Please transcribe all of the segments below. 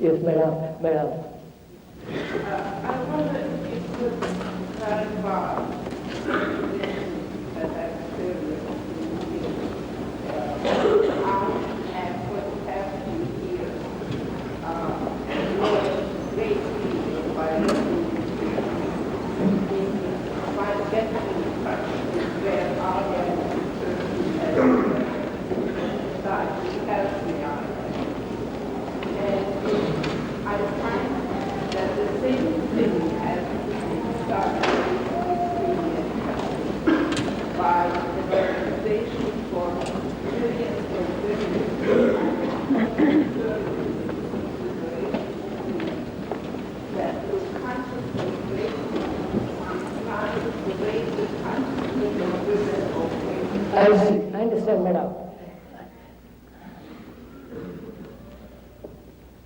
Yes, madam. I wonder if you could clarify that activity. I have for the past few years enjoyed greatly by getting in touch with where I am as we are. And I find that the same thing has started by the organization for millions of women that the consciousness to raise the consciousness of women of I understand, madam.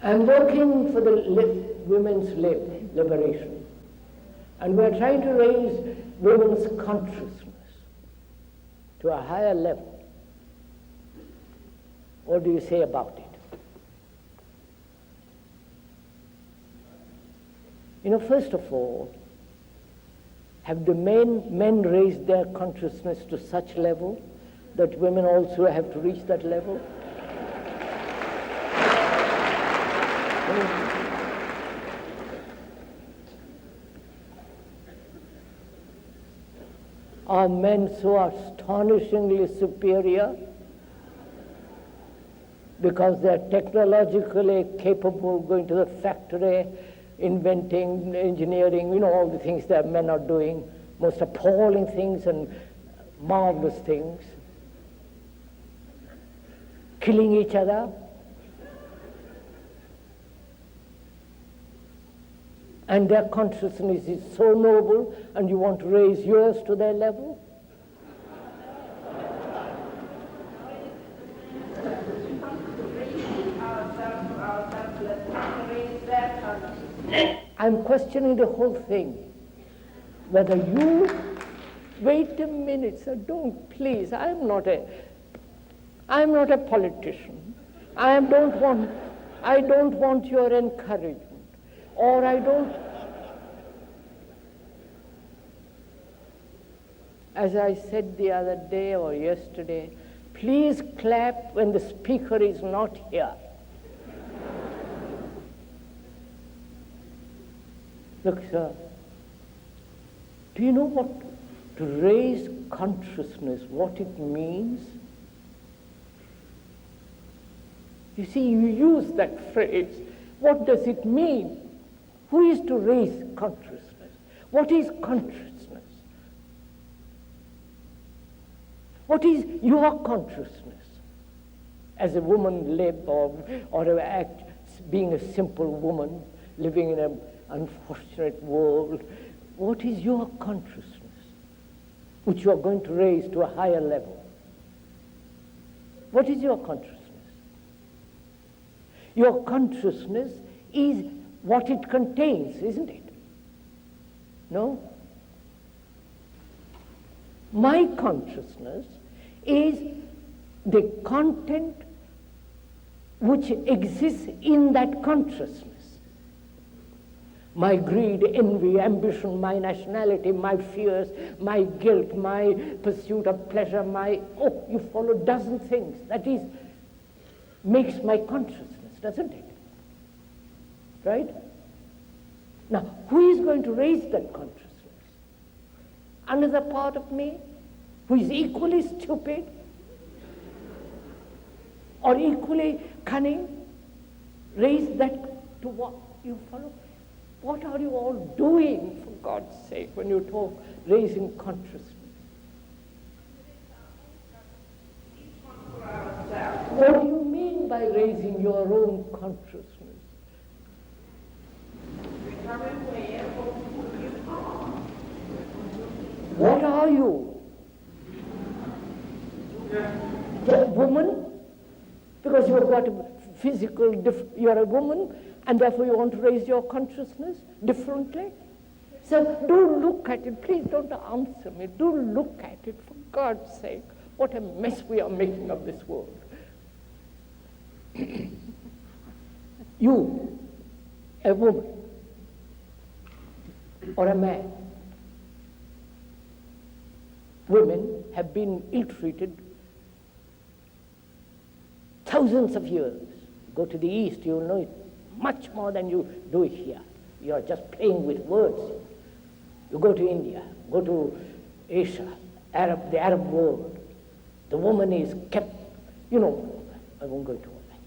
I'm working for the women's liberation, and we're trying to raise women's consciousness to a higher level. What do you say about it? You know, first of all, have the men raised their consciousness to such level that women also have to reach that level? Are men so astonishingly superior because they're technologically capable, going to the factory, inventing, engineering, you know, all the things that men are doing, most appalling things and marvelous things, killing each other? And their consciousness is so noble, and you want to raise yours to their level? I'm questioning the whole thing. Whether you, wait a minute, sir, don't, please, I'm not a politician. I don't want your encouragement. Or I don't, as I said the other day or yesterday, please clap when the speaker is not here. Look, sir, do you know what to raise consciousness, what it means? You see, you use that phrase. What does it mean? Who is to raise consciousness? What is consciousness? What is your consciousness as a woman live or act, being a simple woman living in an unfortunate world? What is your consciousness which you are going to raise to a higher level? What is your consciousness? Your consciousness is what it contains, isn't it? No? My consciousness is the content which exists in that consciousness. My greed, envy, ambition, my nationality, my fears, my guilt, my pursuit of pleasure, you follow a dozen things. That is, makes my consciousness, doesn't it? Right? Now, who is going to raise that consciousness? Another part of me who is equally stupid or equally cunning? Raise that to what you follow? What are you all doing, for God's sake, when you talk raising consciousness? What do you mean by raising your own consciousness? What are you? The woman? Because you've got a physical, you're a woman, and therefore you want to raise your consciousness differently? So do look at it. Please don't answer me. Do look at it, for God's sake. What a mess we are making of this world. You a woman or a man. Women have been ill-treated thousands of years. Go to the East, you'll know it much more than you do here. You're just playing with words. You go to India, go to Asia, the Arab world. The woman is kept, I won't go into all that.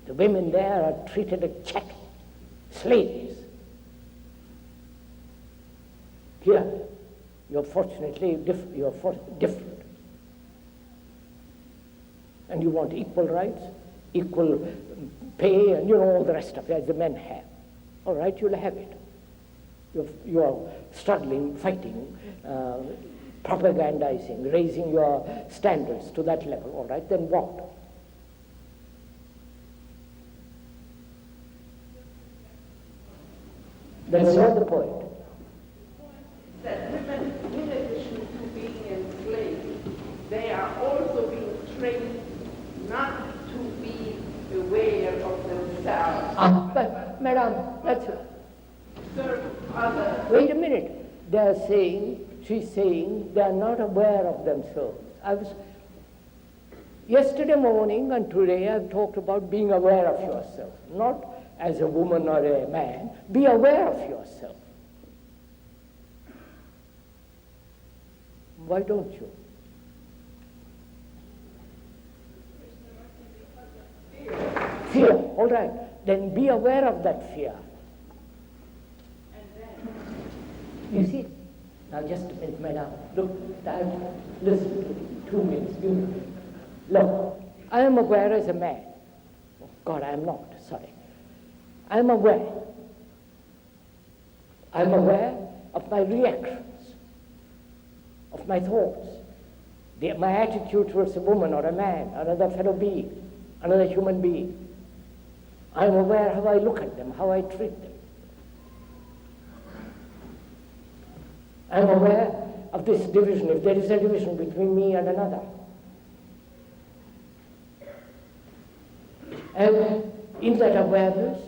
The women there are treated as chattel, slaves. Here, you're fortunately different. And you want equal rights, equal pay, and all the rest of it, as the men have. All right, you'll have it. You are struggling, fighting, propagandizing, raising your standards to that level. All right, then what? That's not the point. That women, in addition to being enslaved, they are also being trained not to be aware of themselves. But, madam, that's serve others. Wait a minute. She's saying they are not aware of themselves. Yesterday morning and today I've talked about being aware of yourself. Not as a woman or a man. Be aware of yourself. Why don't you? Fear. All right. Then be aware of that fear. You see? Now just a minute, madam. Look, listen to me. 2 minutes. Look, I am aware as a man. Oh, God, I am not. Sorry. I am aware. I am aware of my reactions, of my thoughts, my attitude towards a woman or a man, another fellow being, another human being. I am aware how I look at them, how I treat them. I am aware of this division, if there is a division between me and another. And in that awareness,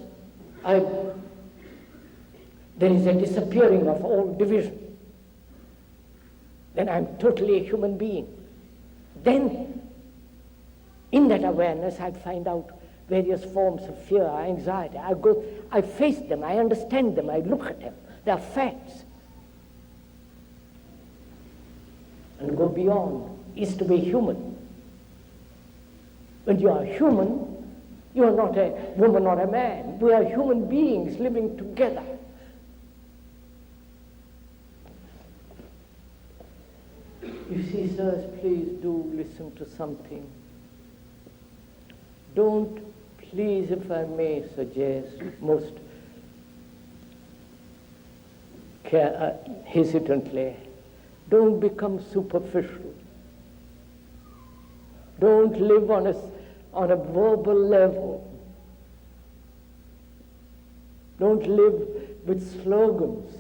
there is a disappearing of all division. Then I'm totally a human being. Then, in that awareness, I find out various forms of fear, anxiety. I face them, I understand them, I look at them. They are facts. And go beyond is to be human. When you are human, you are not a woman or a man. We are human beings living together. You see, sirs, please do listen to something. Don't, please, if I may suggest, most hesitantly, don't become superficial. Don't live on a verbal level. Don't live with slogans.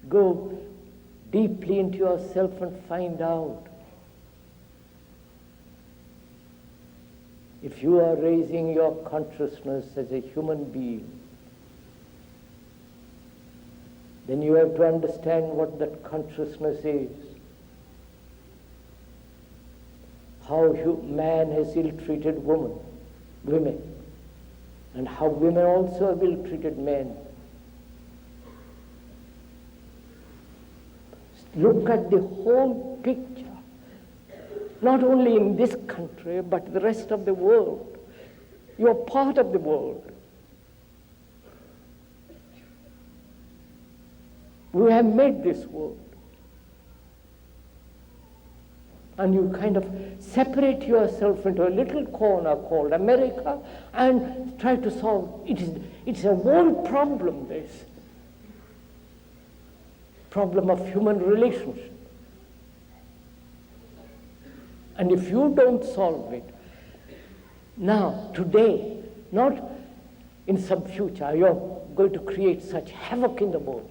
Go deeply into yourself and find out. If you are raising your consciousness as a human being, then you have to understand what that consciousness is. How man has ill-treated women, and how women also have ill-treated men. Look at the whole picture, not only in this country, but the rest of the world. You are part of the world. We have made this world. And you kind of separate yourself into a little corner called America and try to solve it. It's a world problem, this problem of human relationship. And if you don't solve it, now, today, not in some future, you're going to create such havoc in the world